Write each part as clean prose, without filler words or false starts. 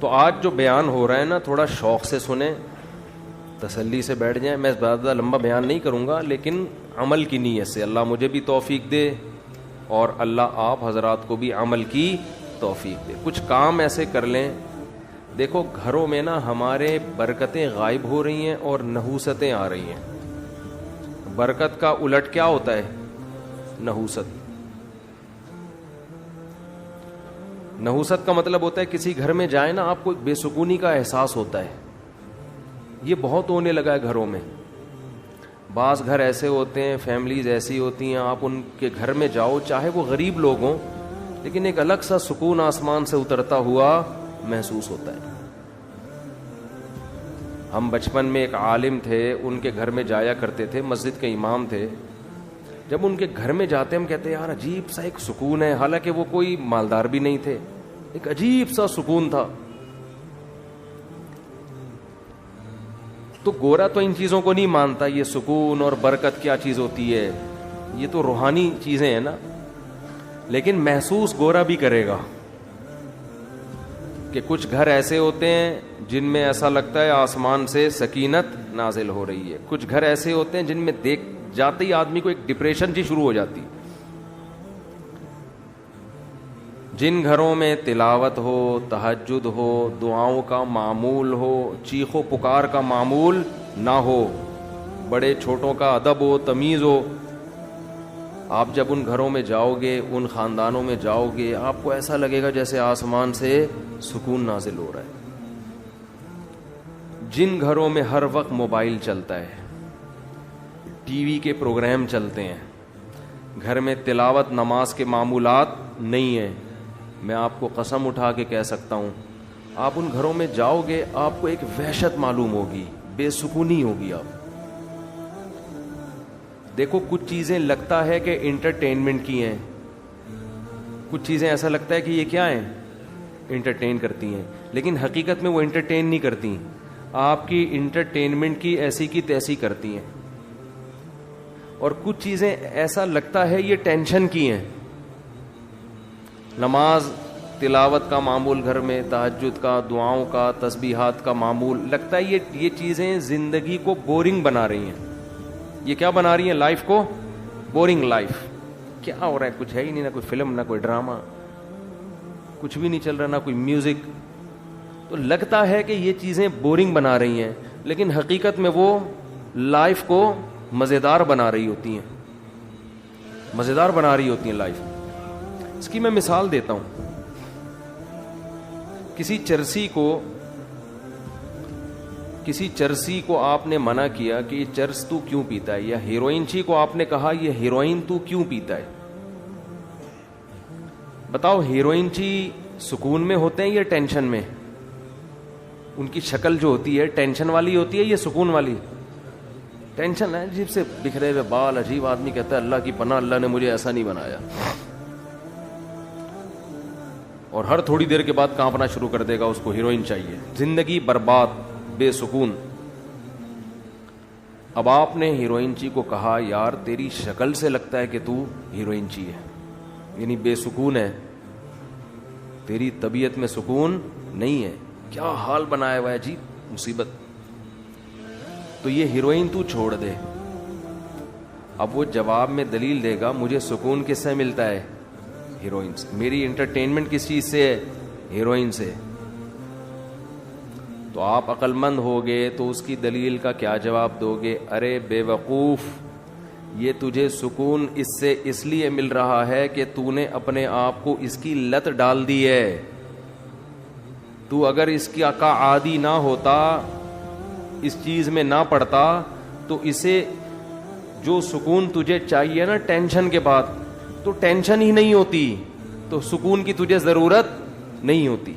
تو آج جو بیان ہو رہا ہے نا تھوڑا شوق سے سنیں, تسلی سے بیٹھ جائیں. میں زیادہ لمبا بیان نہیں کروں گا, لیکن عمل کی نیت سے اللہ مجھے بھی توفیق دے اور اللہ آپ حضرات کو بھی عمل کی توفیق دے. کچھ کام ایسے کر لیں. دیکھو گھروں میں نا ہمارے برکتیں غائب ہو رہی ہیں اور نحوستیں آ رہی ہیں. برکت کا الٹ کیا ہوتا ہے؟ نحوست. نحوست کا مطلب ہوتا ہے کسی گھر میں جائیں نا آپ کو بے سکونی کا احساس ہوتا ہے. یہ بہت ہونے لگا ہے گھروں میں. بعض گھر ایسے ہوتے ہیں, فیملیز ایسی ہوتی ہیں, آپ ان کے گھر میں جاؤ چاہے وہ غریب لوگ ہوں, لیکن ایک الگ سا سکون آسمان سے اترتا ہوا محسوس ہوتا ہے. ہم بچپن میں ایک عالم تھے, ان کے گھر میں جایا کرتے تھے, مسجد کے امام تھے. جب ان کے گھر میں جاتے ہم کہتے یار عجیب سا ایک سکون ہے, حالانکہ وہ کوئی مالدار بھی نہیں تھے, ایک عجیب سا سکون تھا. تو گورا تو ان چیزوں کو نہیں مانتا, یہ سکون اور برکت کیا چیز ہوتی ہے, یہ تو روحانی چیزیں ہیں نا, لیکن محسوس گورا بھی کرے گا کہ کچھ گھر ایسے ہوتے ہیں جن میں ایسا لگتا ہے آسمان سے سکینت نازل ہو رہی ہے. کچھ گھر ایسے ہوتے ہیں جن میں دیکھ جاتے ہی آدمی کو ایک ڈپریشن جی شروع ہو جاتی. جن گھروں میں تلاوت ہو, تہجد ہو, دعاؤں کا معمول ہو, چیخ و پکار کا معمول نہ ہو, بڑے چھوٹوں کا ادب ہو, تمیز ہو, آپ جب ان گھروں میں جاؤ گے, ان خاندانوں میں جاؤ گے, آپ کو ایسا لگے گا جیسے آسمان سے سکون نازل ہو رہا ہے. جن گھروں میں ہر وقت موبائل چلتا ہے, ٹی وی کے پروگرام چلتے ہیں, گھر میں تلاوت نماز کے معمولات نہیں ہیں, میں آپ کو قسم اٹھا کے کہہ سکتا ہوں آپ ان گھروں میں جاؤ گے آپ کو ایک وحشت معلوم ہوگی, بے سکونی ہوگی. آپ دیکھو کچھ چیزیں لگتا ہے کہ انٹرٹینمنٹ کی ہیں, کچھ چیزیں ایسا لگتا ہے کہ یہ کیا ہیں, انٹرٹین کرتی ہیں, لیکن حقیقت میں وہ انٹرٹین نہیں کرتی, آپ کی انٹرٹینمنٹ کی ایسی کی تیسی کرتی ہیں. اور کچھ چیزیں ایسا لگتا ہے یہ ٹینشن کی ہیں. نماز تلاوت کا معمول گھر میں, تہجد کا, دعاؤں کا, تسبیحات کا معمول, لگتا ہے یہ چیزیں زندگی کو بورنگ بنا رہی ہیں. یہ کیا بنا رہی ہیں؟ لائف کو بورنگ لائف. کیا ہو رہا ہے, کچھ ہے ہی نہیں, نہ کوئی فلم, نہ کوئی ڈرامہ, کچھ بھی نہیں چل رہا, نہ کوئی میوزک. تو لگتا ہے کہ یہ چیزیں بورنگ بنا رہی ہیں, لیکن حقیقت میں وہ لائف کو مزیدار بنا رہی ہوتی ہیں, مزیدار بنا رہی ہوتی ہیں لائف. اس کی میں مثال دیتا ہوں. کسی چرسی کو آپ نے منع کیا کہ یہ چرس تو کیوں پیتا ہے, یا ہیروئن چی کو آپ نے کہا یہ ہیروئن تو کیوں پیتا ہے. بتاؤ ہیروئن چی سکون میں ہوتے ہیں یا ٹینشن میں؟ ان کی شکل جو ہوتی ہے ٹینشن والی ہوتی ہے یا سکون والی؟ ٹینشن ہے, عجیب سے بکھرے ہوئے بال, عجیب. آدمی کہتا ہے اللہ کی پناہ, اللہ نے مجھے ایسا نہیں بنایا, اور ہر تھوڑی دیر کے بعد کانپنا شروع کر دے گا, اس کو ہیروئن چاہیے. زندگی برباد, بے سکون. اب آپ نے ہیروئن چی کو کہا یار تیری شکل سے لگتا ہے کہ تو ہیروئن چی ہے, یعنی بے سکون ہے, تیری طبیعت میں سکون نہیں ہے, کیا حال بنایا ہوا ہے جی, مصیبت. تو یہ ہیروئن تو چھوڑ دے. اب وہ جواب میں دلیل دے گا مجھے سکون کس سے ملتا ہے؟ ہیروئن سے. میری انٹرٹینمنٹ کس چیز سے ہے؟ ہیروئن سے. تو آپ عقل مند ہوگے تو اس کی دلیل کا کیا جواب دو گے؟ ارے بے وقوف, یہ تجھے سکون اس سے اس لیے مل رہا ہے کہ تو نے اپنے آپ کو اس کی لت ڈال دی ہے. تو اگر اس کا عادی نہ ہوتا, اس چیز میں نہ پڑتا, تو اسے جو سکون تجھے چاہیے نا ٹینشن کے بعد, تو ٹینشن ہی نہیں ہوتی, تو سکون کی تجھے ضرورت نہیں ہوتی.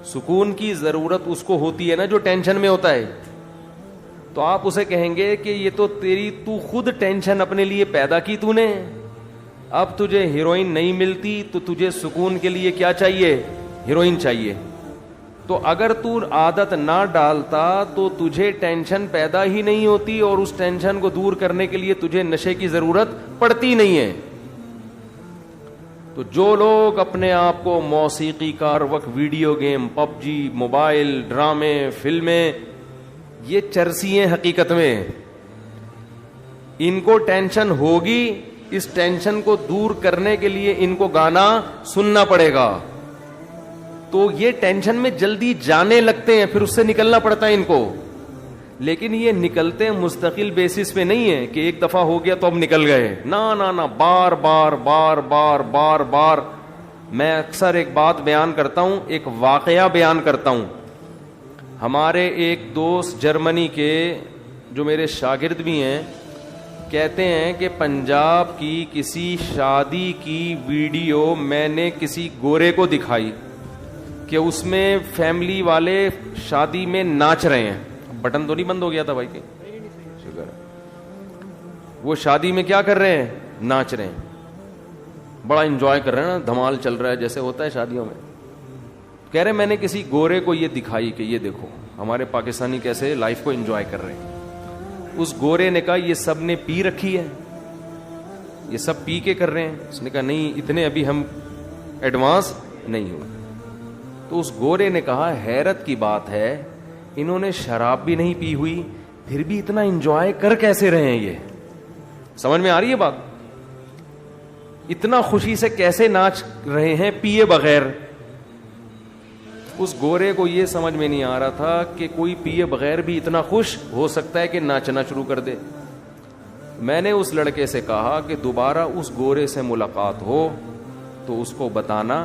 سکون کی ضرورت اس کو ہوتی ہے نا جو ٹینشن میں ہوتا ہے. تو آپ اسے کہیں گے کہ یہ تو تو خود ٹینشن اپنے لیے پیدا کی تو نے, اب تجھے ہیروئن نہیں ملتی تو تجھے سکون کے لیے کیا چاہیے؟ ہیروئن چاہیے. تو اگر تو عادت نہ ڈالتا تو تجھے ٹینشن پیدا ہی نہیں ہوتی, اور اس ٹینشن کو دور کرنے کے لیے تجھے نشے کی ضرورت پڑتی نہیں ہے. تو جو لوگ اپنے آپ کو موسیقی کا ہر وقت ویڈیو گیم, پب جی, موبائل, ڈرامے, فلمیں, یہ چرسی ہیں حقیقت میں. ان کو ٹینشن ہوگی, اس ٹینشن کو دور کرنے کے لیے ان کو گانا سننا پڑے گا, تو یہ ٹینشن میں جلدی جانے لگتے ہیں, پھر اس سے نکلنا پڑتا ہے ان کو. لیکن یہ نکلتے مستقل بیسس پہ نہیں ہے کہ ایک دفعہ ہو گیا تو اب نکل گئے, نہ بار بار بار بار بار بار. میں اکثر ایک بات بیان کرتا ہوں, ایک واقعہ بیان کرتا ہوں. ہمارے ایک دوست جرمنی کے جو میرے شاگرد بھی ہیں, کہتے ہیں کہ پنجاب کی کسی شادی کی ویڈیو میں نے کسی گورے کو دکھائی کہ اس میں فیملی والے شادی میں ناچ رہے ہیں. بٹن تو نہیں بند ہو گیا تھا بھائی کے, شکر ہے. وہ شادی میں کیا کر رہے ہیں, ناچ رہے ہیں, بڑا انجوائے کر رہے ہیں نا, دھمال چل رہا ہے جیسے ہوتا ہے شادیوں میں. کہہ رہے میں نے کسی گورے کو یہ دکھائی کہ یہ دیکھو ہمارے پاکستانی کیسے لائف کو انجوائے کر رہے ہیں. اس گورے نے کہا یہ سب نے پی رکھی ہے, یہ سب پی کے کر رہے ہیں. اس نے کہا نہیں, اتنے ابھی ہم ایڈوانس نہیں ہوئے. تو اس گورے نے کہا حیرت کی بات ہے, انہوں نے شراب بھی نہیں پی ہوئی, پھر بھی اتنا انجوائے کر کیسے رہے ہیں. یہ سمجھ میں آ رہی ہے بات؟ اتنا خوشی سے کیسے ناچ رہے ہیں پیے بغیر. اس گورے کو یہ سمجھ میں نہیں آ رہا تھا کہ کوئی پیے بغیر بھی اتنا خوش ہو سکتا ہے کہ ناچنا شروع کر دے. میں نے اس لڑکے سے کہا کہ دوبارہ اس گورے سے ملاقات ہو تو اس کو بتانا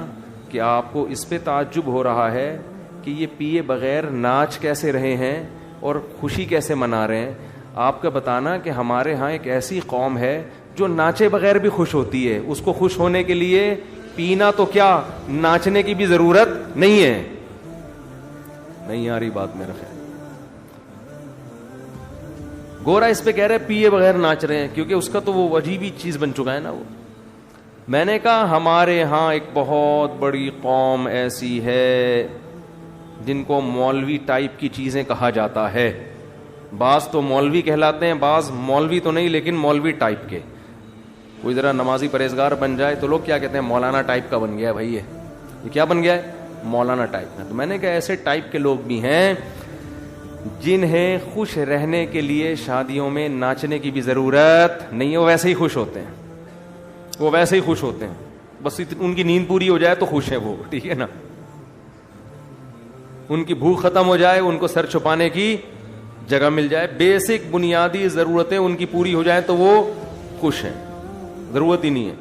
کہ آپ کو اس پہ تعجب ہو رہا ہے کہ یہ پیے بغیر ناچ کیسے رہے ہیں اور خوشی کیسے منا رہے ہیں. آپ کا بتانا کہ ہمارے ہاں ایک ایسی قوم ہے جو ناچے بغیر بھی خوش ہوتی ہے, اس کو خوش ہونے کے لیے پینا تو کیا ناچنے کی بھی ضرورت نہیں ہے. نہیں آ رہی بات میرا خیال. گورا اس پہ کہہ رہے پیے بغیر ناچ رہے ہیں کیونکہ اس کا تو وہ عجیب ہی چیز بن چکا ہے نا وہ. میں نے کہا ہمارے ہاں ایک بہت بڑی قوم ایسی ہے جن کو مولوی ٹائپ کی چیزیں کہا جاتا ہے. بعض تو مولوی کہلاتے ہیں, بعض مولوی تو نہیں لیکن مولوی ٹائپ کے. کوئی ذرا نمازی پرہیزگار بن جائے تو لوگ کیا کہتے ہیں, مولانا ٹائپ کا بن گیا ہے بھائی, یہ کیا بن گیا ہے, مولانا ٹائپ کا. تو میں نے کہا ایسے ٹائپ کے لوگ بھی ہیں جنہیں خوش رہنے کے لیے شادیوں میں ناچنے کی بھی ضرورت نہیں ہے, وہ ویسے ہی خوش ہوتے ہیں, وہ ویسے ہی خوش ہوتے ہیں. بس ان کی نیند پوری ہو جائے تو خوش ہیں وہ, ٹھیک ہے نا. ان کی بھوک ختم ہو جائے, ان کو سر چھپانے کی جگہ مل جائے, بیسک بنیادی ضرورتیں ان کی پوری ہو جائیں تو وہ خوش ہیں, ضرورت ہی نہیں ہے.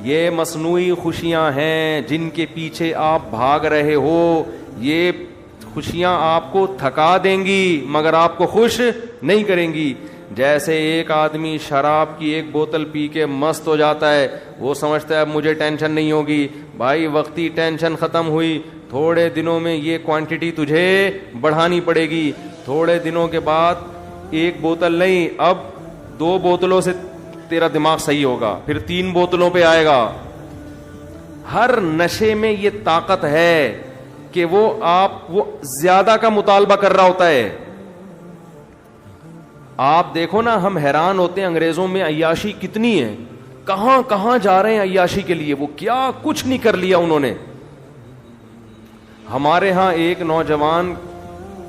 یہ مصنوعی خوشیاں ہیں جن کے پیچھے آپ بھاگ رہے ہو. یہ خوشیاں آپ کو تھکا دیں گی مگر آپ کو خوش نہیں کریں گی. جیسے ایک آدمی شراب کی ایک بوتل پی کے مست ہو جاتا ہے, وہ سمجھتا ہے اب مجھے ٹینشن نہیں ہوگی. بھائی وقتی ٹینشن ختم ہوئی, تھوڑے دنوں میں یہ کوانٹٹی تجھے بڑھانی پڑے گی. تھوڑے دنوں کے بعد ایک بوتل نہیں, اب 2 بوتلوں سے تیرا دماغ صحیح ہوگا, پھر 3 بوتلوں پہ آئے گا. ہر نشے میں یہ طاقت ہے کہ وہ زیادہ کا مطالبہ کر رہا ہوتا ہے. آپ دیکھو نا, ہم حیران ہوتے ہیں انگریزوں میں عیاشی کتنی ہے, کہاں کہاں جا رہے ہیں عیاشی کے لیے, وہ کیا کچھ نہیں کر لیا انہوں نے. ہمارے ہاں ایک نوجوان